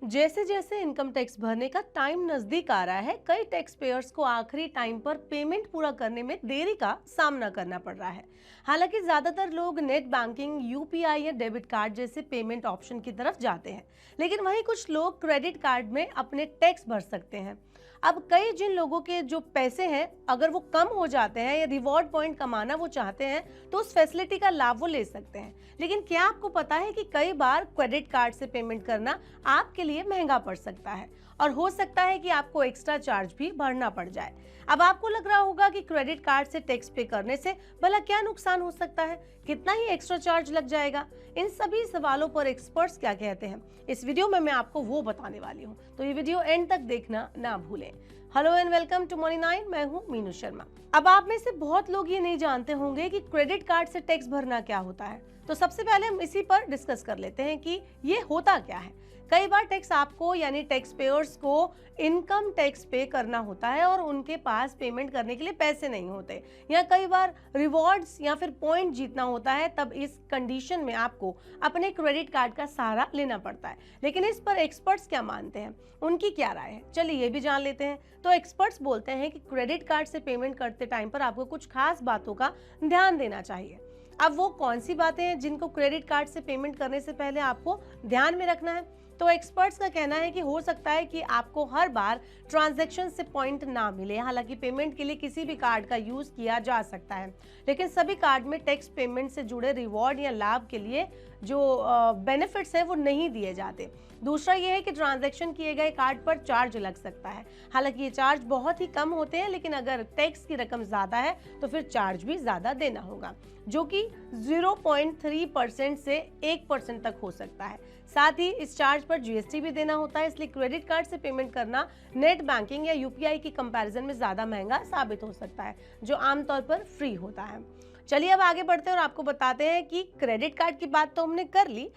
जैसे जैसे income tax भरने का टाइम नजदीक आ रहा है, कई टैक्स पेयर्स को आखिरी टाइम पर पेमेंट पूरा करने में देरी का सामना करना पड़ रहा है। हालांकि ज्यादातर लोग नेट बैंकिंग, यूपीआई या डेबिट कार्ड जैसे पेमेंट ऑप्शन की तरफ जाते हैं, लेकिन वहीं कुछ लोग क्रेडिट कार्ड में अपने टैक्स भर सकते हैं। अब कई जिन लोगों के जो पैसे हैं, अगर वो कम हो जाते हैं या रिवॉर्ड पॉइंट कमाना वो चाहते हैं, तो उस फैसिलिटी का लाभ वो ले सकते हैं। लेकिन क्या आपको पता है कि कई बार क्रेडिट कार्ड से पेमेंट करना आपके लिए महंगा पड़ सकता है और हो सकता है कि आपको एक्स्ट्रा चार्ज भी भरना पड़ जाए। अब आपको लग रहा होगा कि क्रेडिट कार्ड से टैक्स पे करने से भला क्या नुकसान हो सकता है, कितना ही एक्स्ट्रा चार्ज लग जाएगा। इन सभी सवालों पर एक्सपर्ट्स क्या कहते हैं, इस वीडियो में मैं आपको वो बताने वाली हूँ, तो ये वीडियो एंड तक देखना ना भूलें। Hello and welcome to money 9, मैं हूँ मीनू शर्मा। अब आप में से बहुत लोग ये नहीं जानते होंगे कि क्रेडिट कार्ड से टैक्स भरना क्या होता है, तो सबसे पहले हम इसी पर डिस्कस कर लेते हैं कि ये होता क्या है। कई बार टैक्स आपको यानी टैक्स पेयर्स को इनकम टैक्स पे करना होता है और उनके पास पेमेंट करने के लिए पैसे नहीं होते, या कई बार रिवॉर्ड्स या फिर पॉइंट जीतना होता है, तब इस कंडीशन में आपको अपने क्रेडिट कार्ड का सहारा लेना पड़ता है। लेकिन इस पर एक्सपर्ट्स क्या मानते हैं, उनकी क्या राय है, चलिए ये भी जान लेते हैं। तो एक्सपर्ट्स बोलते हैं कि क्रेडिट कार्ड से पेमेंट करते टाइम पर आपको कुछ खास बातों का ध्यान देना चाहिए। अब वो कौन सी बातें हैं जिनको क्रेडिट कार्ड से पेमेंट करने से पहले आपको ध्यान में रखना है? तो एक्सपर्ट्स का कहना है कि हो सकता है कि आपको हर बार ट्रांजैक्शन से पॉइंट ना मिले। हालांकि पेमेंट के लिए किसी भी कार्ड का यूज किया जा सकता है, लेकिन सभी कार्ड में टैक्स पेमेंट से जुड़े रिवॉर्ड या लाभ के लिए जो बेनिफिट्स हैं वो नहीं दिए जाते। दूसरा ये है कि ट्रांजैक्शन किए गए कार्ड पर चार्ज लग सकता है। हालांकि ये चार्ज बहुत ही कम होते हैं, लेकिन अगर टैक्स की रकम ज्यादा है तो फिर चार्ज भी ज्यादा देना होगा, जो कि 0.3% से 1% तक हो सकता है। साथ ही इस चार्ज पर जीएसटी भी देना होता है, इसलिए क्रेडिट कार्ड से पेमेंट करना नेट बैंकिंग या यूपीआई की कंपैरिजन में ज्यादा महंगा साबित हो सकता है, जो आमतौर पर फ्री होता है। चलिए अब आगे बढ़ते हैं और आपको बताते हैं कि क्रेडिट कार्ड की बात तो हमने कर ली,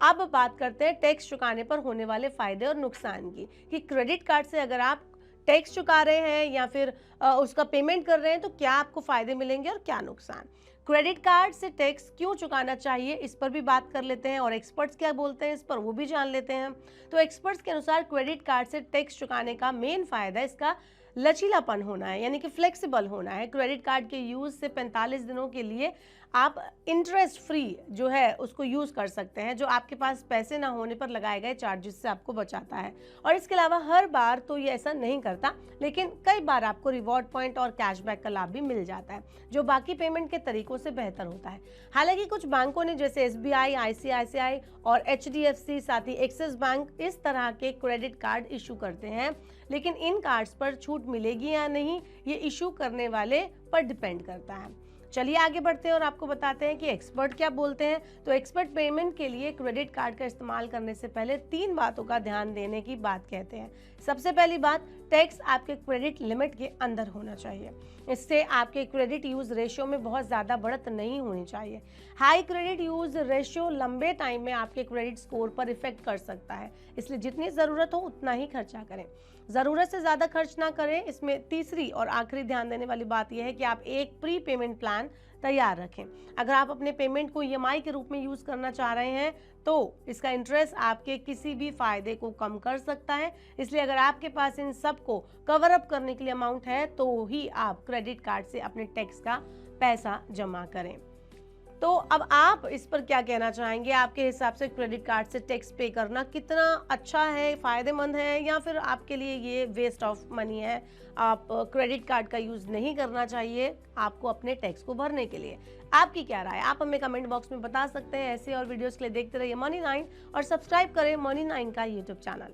अब बात करते हैं टैक्स चुकाने पर होने वाले फायदे और नुकसान की, कि क्रेडिट कार्ड से अगर आप टैक्स चुका रहे हैं या फिर उसका पेमेंट कर रहे हैं तो क्या आपको फायदे मिलेंगे और क्या नुकसान। क्रेडिट कार्ड से टैक्स क्यों चुकाना चाहिए, इस पर भी बात कर लेते हैं और एक्सपर्ट्स क्या बोलते हैं इस पर वो भी जान लेते हैं। तो एक्सपर्ट्स के अनुसार क्रेडिट कार्ड से टैक्स चुकाने का मेन फायदा इसका लचीलापन होना है, यानी कि फ्लेक्सिबल होना है। क्रेडिट कार्ड के यूज से 45 दिनों के लिए आप इंटरेस्ट फ्री जो है उसको यूज कर सकते हैं, जो आपके पास पैसे ना होने पर लगाए गए चार्जेस से आपको बचाता है। और इसके अलावा हर बार तो ये ऐसा नहीं करता, लेकिन कई बार आपको रिवॉर्ड पॉइंट और कैशबैक का लाभ भी मिल जाता है, जो बाकी पेमेंट के तरीकों से बेहतर होता है। हालांकि कुछ बैंकों ने जैसे एसबीआई, आईसीआईसीआई और एचडीएफसी, साथ ही एक्सिस बैंक इस तरह के क्रेडिट कार्ड इशू करते हैं, लेकिन इन कार्ड्स पर छूट मिलेगी या नहीं ये इशू करने वाले पर डिपेंड करता है। चलिए आगे बढ़ते हैं और आपको बताते हैं कि एक्सपर्ट क्या बोलते हैं। तो एक्सपर्ट पेमेंट के लिए क्रेडिट कार्ड का इस्तेमाल करने से पहले 3 बातों का ध्यान देने की बात कहते हैं। सबसे पहली बात, टैक्स आपके क्रेडिट लिमिट के अंदर होना चाहिए। इससे आपके क्रेडिट यूज रेशियो में बहुत ज्यादा बढ़त नहीं होनी चाहिए। हाई क्रेडिट यूज रेशियो लंबे टाइम में आपके क्रेडिट स्कोर पर इफेक्ट कर सकता है, इसलिए जितनी जरूरत हो उतना ही खर्चा करें, जरूरत से ज्यादा खर्च ना करें। इसमें तीसरी और आखिरी ध्यान देने वाली बात यह है कि आप एक प्री पेमेंट प्लान तैयार रखें। अगर आप अपने पेमेंट को ईएमआई के रूप में यूज करना चाह रहे हैं तो इसका इंटरेस्ट आपके किसी भी फायदे को कम कर सकता है, इसलिए अगर आपके पास इन सब को कवर अप करने के लिए अमाउंट है तो ही आप क्रेडिट कार्ड से अपने टैक्स का पैसा जमा करें। तो अब आप इस पर क्या कहना चाहेंगे, आपके हिसाब से क्रेडिट कार्ड से टैक्स पे करना कितना अच्छा है, फायदेमंद है, या फिर आपके लिए ये वेस्ट ऑफ मनी है, आप क्रेडिट कार्ड का यूज नहीं करना चाहिए आपको अपने टैक्स को भरने के लिए? आपकी क्या राय है, आप हमें कमेंट बॉक्स में बता सकते हैं। ऐसे और वीडियोस के लिए देखते रहिए मनी 9 और सब्सक्राइब करें मनी 9 का यूट्यूब चैनल।